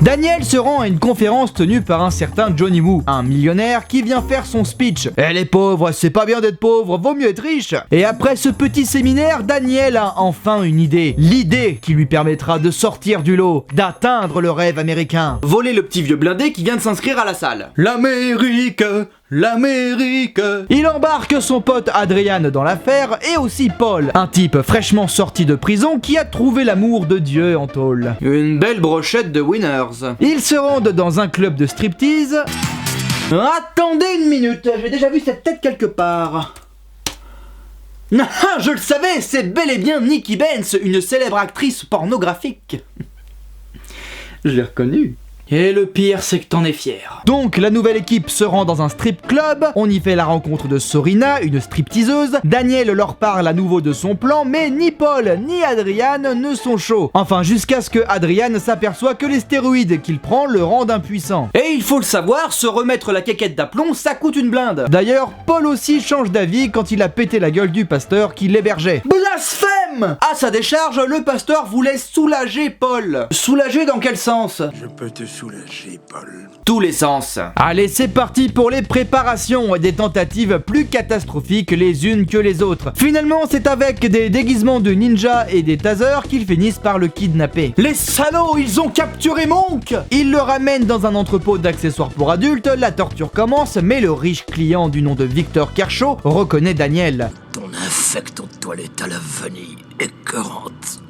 Daniel se rend à une conférence tenue par un certain Johnny Woo, un millionnaire qui vient faire son speech. Eh les pauvres, c'est pas bien d'être pauvre, vaut mieux être riche. Et après ce petit séminaire, Daniel a enfin une idée. L'idée qui lui permettra de sortir du lot, d'atteindre le rêve américain. Voler le petit vieux blindé qui vient de s'inscrire à la salle. L'Amérique, l'Amérique. Il embarque son pote Adrian dans l'affaire et aussi Paul, un type fraîchement sorti de prison qui a trouvé l'amour de Dieu en tôle. Une belle brochette de winners. Ils se rendent dans un club de striptease. Attendez une minute, j'ai déjà vu cette tête quelque part. Ah, je le savais, c'est bel et bien Nikki Benz, une célèbre actrice pornographique. Je l'ai reconnue. Et le pire, c'est que t'en es fier. Donc, la nouvelle équipe se rend dans un strip club, on y fait la rencontre de Sorina, une stripteaseuse. Daniel leur parle à nouveau de son plan, mais ni Paul ni Adrian ne sont chauds. Enfin, jusqu'à ce que Adrian s'aperçoit que les stéroïdes qu'il prend le rendent impuissant. Et il faut le savoir, se remettre la quéquette d'aplomb, ça coûte une blinde. D'ailleurs, Paul aussi change d'avis quand il a pété la gueule du pasteur qui l'hébergeait. Blasphème! À sa décharge, le pasteur voulait soulager Paul. Soulager dans quel sens? Je peux te soulager, Paul. Tous les sens. Allez, c'est parti pour les préparations et des tentatives plus catastrophiques les unes que les autres. Finalement, c'est avec des déguisements de ninja et des tasers qu'ils finissent par le kidnapper. Les salauds, ils ont capturé Monk! Ils le ramènent dans un entrepôt d'accessoires pour adultes, la torture commence, mais le riche client du nom de Victor Kershaw reconnaît Daniel. Ton infect aux toilettes à la vanille écœurante.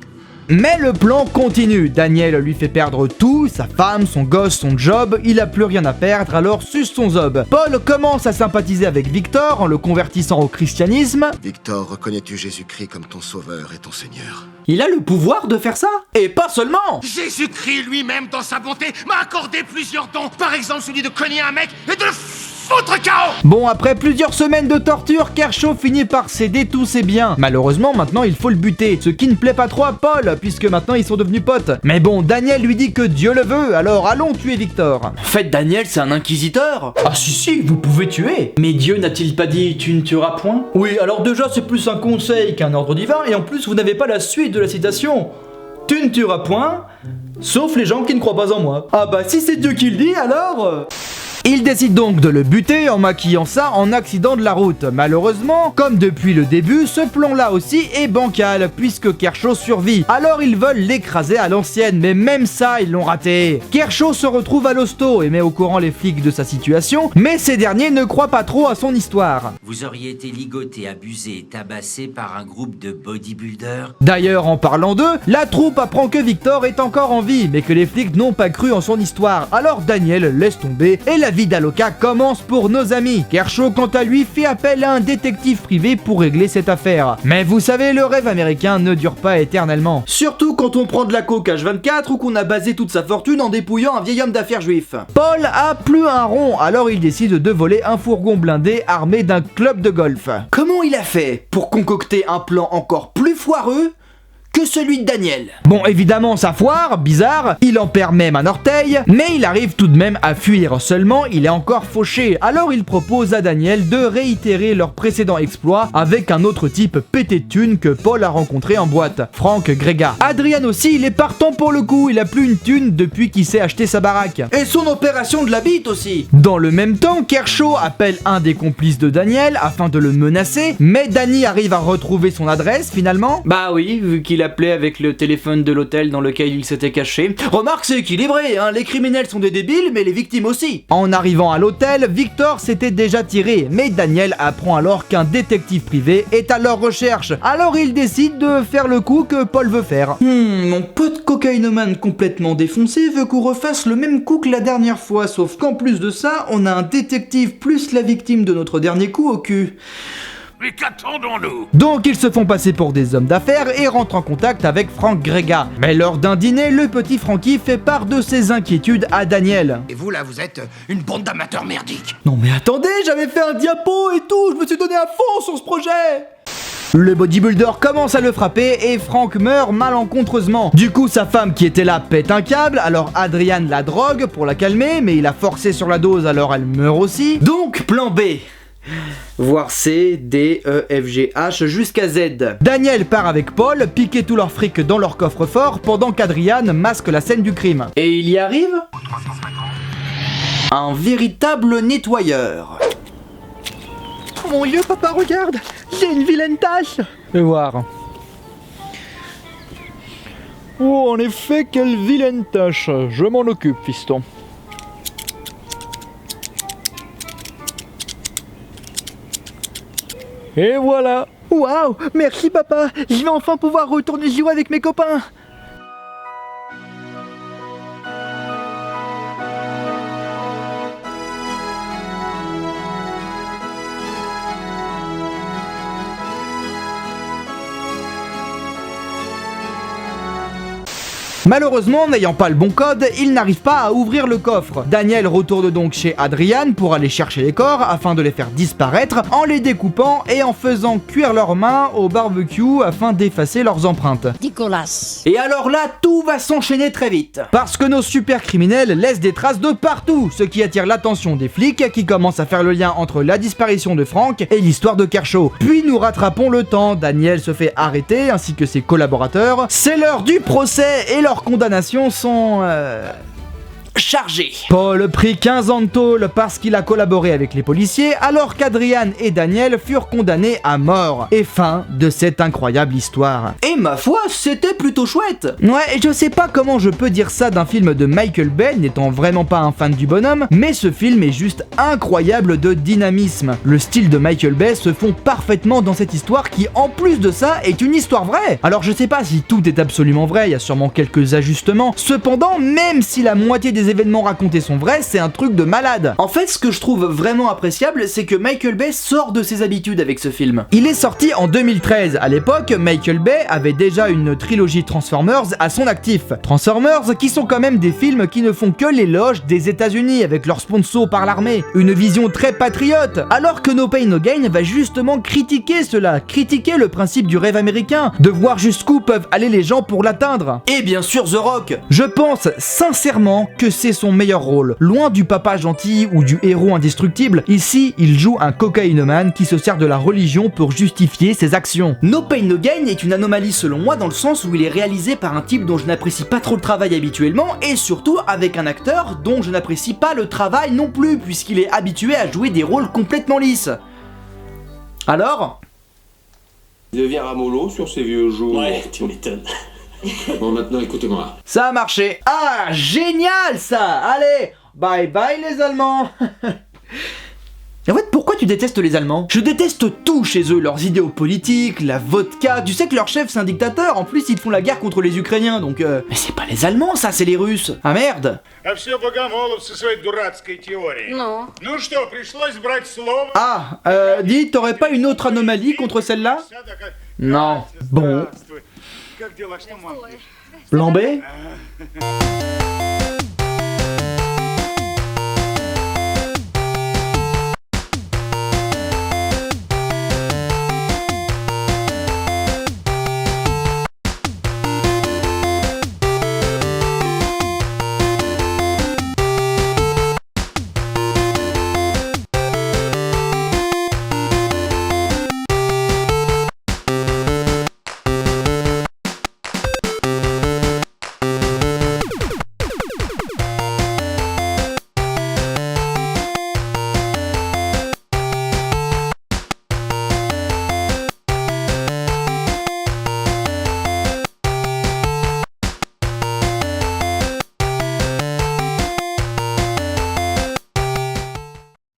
Mais le plan continue, Daniel lui fait perdre tout, sa femme, son gosse, son job, il a plus rien à perdre alors suce son zob. Paul commence à sympathiser avec Victor en le convertissant au christianisme. Victor, reconnais-tu Jésus-Christ comme ton sauveur et ton Seigneur? Il a le pouvoir de faire ça? Et pas seulement! Jésus-Christ lui-même, dans sa bonté, m'a accordé plusieurs dons. Par exemple, celui de cogner un mec et de le foutre KO. Bon, après plusieurs semaines de torture, Kershaw finit par céder tous ses biens. Malheureusement, maintenant, il faut le buter. Ce qui ne plaît pas trop à Paul, puisque maintenant, ils sont devenus potes. Mais bon, Daniel lui dit que Dieu le veut, alors allons tuer Victor. En fait, Daniel, c'est un inquisiteur. Ah si, vous pouvez tuer. Mais Dieu n'a-t-il pas dit « tu ne tueras point » Oui, alors déjà, c'est plus un conseil qu'un ordre divin, et en plus, vous n'avez pas la suite de la citation. « Tu ne tueras point, sauf les gens qui ne croient pas en moi. » Ah bah, si c'est Dieu qui le dit, alors... Il décide donc de le buter en maquillant ça en accident de la route. Malheureusement, comme depuis le début, ce plan-là aussi est bancal, puisque Kershaw survit. Alors ils veulent l'écraser à l'ancienne, mais même ça, ils l'ont raté. Kershaw se retrouve à l'hosto et met au courant les flics de sa situation, mais ces derniers ne croient pas trop à son histoire. Vous auriez été ligoté, abusé et tabassé par un groupe de bodybuilders. D'ailleurs, en parlant d'eux, la troupe apprend que Victor est encore en vie, mais que les flics n'ont pas cru en son histoire. Alors Daniel laisse tomber et la vie d'Aloca commence pour nos amis. Kershaw, quant à lui, fait appel à un détective privé pour régler cette affaire. Mais vous savez, le rêve américain ne dure pas éternellement. Surtout quand on prend de la coke H24 ou qu'on a basé toute sa fortune en dépouillant un vieil homme d'affaires juif. Paul a plus un rond, alors il décide de voler un fourgon blindé armé d'un club de golf. Comment il a fait pour concocter un plan encore plus foireux que celui de Daniel? Bon, évidemment, ça foire, bizarre, il en perd même un orteil, mais il arrive tout de même à fuir, seulement il est encore fauché. Alors il propose à Daniel de réitérer leur précédent exploit avec un autre type pété de thunes que Paul a rencontré en boîte, Frank Grega. Adrian aussi, il est partant pour le coup, il a plus une thune depuis qu'il s'est acheté sa baraque. Et son opération de la bite aussi. Dans le même temps, Kershaw appelle un des complices de Daniel afin de le menacer, mais Danny arrive à retrouver son adresse finalement. Bah oui, vu qu'il appelé avec le téléphone de l'hôtel dans lequel il s'était caché. Remarque, c'est équilibré, hein, les criminels sont des débiles, mais les victimes aussi. En arrivant à l'hôtel, Victor s'était déjà tiré, mais Daniel apprend alors qu'un détective privé est à leur recherche. Alors il décide de faire le coup que Paul veut faire. Mon pote cocaïnomane complètement défoncé veut qu'on refasse le même coup que la dernière fois, sauf qu'en plus de ça, on a un détective plus la victime de notre dernier coup au cul. Mais qu'attendons-nous? Donc ils se font passer pour des hommes d'affaires et rentrent en contact avec Frank Grega. Mais lors d'un dîner, le petit Frankie fait part de ses inquiétudes à Daniel. Et vous là, vous êtes une bande d'amateurs merdiques. Non mais attendez, j'avais fait un diapo et tout, je me suis donné à fond sur ce projet. Le bodybuilder commence à le frapper et Frank meurt malencontreusement. Du coup, sa femme qui était là pète un câble, alors Adrian la drogue pour la calmer, mais il a forcé sur la dose alors elle meurt aussi. Donc, plan B. Voire C, D, E, F, G, H jusqu'à Z. Daniel part avec Paul, piquer tout leur fric dans leur coffre-fort pendant qu'Adrian masque la scène du crime. Et il y arrive? Un véritable nettoyeur. Oh mon Dieu, papa, regarde, j'ai une vilaine tache. Et voir. Oh, en effet, quelle vilaine tâche. Je m'en occupe, fiston. Et voilà. Waouh, merci papa. Je vais enfin pouvoir retourner jouer avec mes copains. Malheureusement, n'ayant pas le bon code, il n'arrive pas à ouvrir le coffre. Daniel retourne donc chez Adrian pour aller chercher les corps afin de les faire disparaître en les découpant et en faisant cuire leurs mains au barbecue afin d'effacer leurs empreintes. Nicolas. Et alors là, tout va s'enchaîner très vite. Parce que nos super criminels laissent des traces de partout, ce qui attire l'attention des flics qui commencent à faire le lien entre la disparition de Frank et l'histoire de Kershaw. Puis nous rattrapons le temps, Daniel se fait arrêter ainsi que ses collaborateurs. C'est l'heure du procès et leurs condamnations sont... chargé. Paul prit 15 ans de tôle parce qu'il a collaboré avec les policiers, alors qu'Adrian et Daniel furent condamnés à mort. Et fin de cette incroyable histoire. Et ma foi, c'était plutôt chouette. Ouais, je sais pas comment je peux dire ça d'un film de Michael Bay, n'étant vraiment pas un fan du bonhomme, mais ce film est juste incroyable de dynamisme. Le style de Michael Bay se fond parfaitement dans cette histoire qui, en plus de ça, est une histoire vraie. Alors je sais pas si tout est absolument vrai, il y a sûrement quelques ajustements. Cependant, même si la moitié des événements racontés sont vrais, c'est un truc de malade. En fait, ce que je trouve vraiment appréciable, c'est que Michael Bay sort de ses habitudes avec ce film. Il est sorti en 2013. À l'époque, Michael Bay avait déjà une trilogie Transformers à son actif. Transformers qui sont quand même des films qui ne font que l'éloge des États-Unis avec leurs sponsors par l'armée. Une vision très patriote. Alors que No Pain No Gain va justement critiquer cela, critiquer le principe du rêve américain, de voir jusqu'où peuvent aller les gens pour l'atteindre. Et bien sûr The Rock. Je pense sincèrement que c'est son meilleur rôle. Loin du papa gentil ou du héros indestructible, ici il joue un cocaïnomane qui se sert de la religion pour justifier ses actions. No Pain No Gain est une anomalie selon moi dans le sens où il est réalisé par un type dont je n'apprécie pas trop le travail habituellement et surtout avec un acteur dont je n'apprécie pas le travail non plus puisqu'il est habitué à jouer des rôles complètement lisses. Alors ? Il devient ramollo sur ses vieux jours. Ouais, tu m'étonnes. Bon, maintenant, écoutez-moi. Ça a marché. Ah, génial ça. Allez, bye bye les Allemands. Et en fait, pourquoi tu détestes les Allemands? Je déteste tout chez eux, leurs idéaux politiques, la vodka. Tu sais que leur chef c'est un dictateur, en plus ils font la guerre contre les Ukrainiens, donc Mais c'est pas les Allemands ça, c'est les Russes. Ah merde. Non. Ah, dis, t'aurais pas une autre anomalie contre celle-là? Non. Bon. Plan B?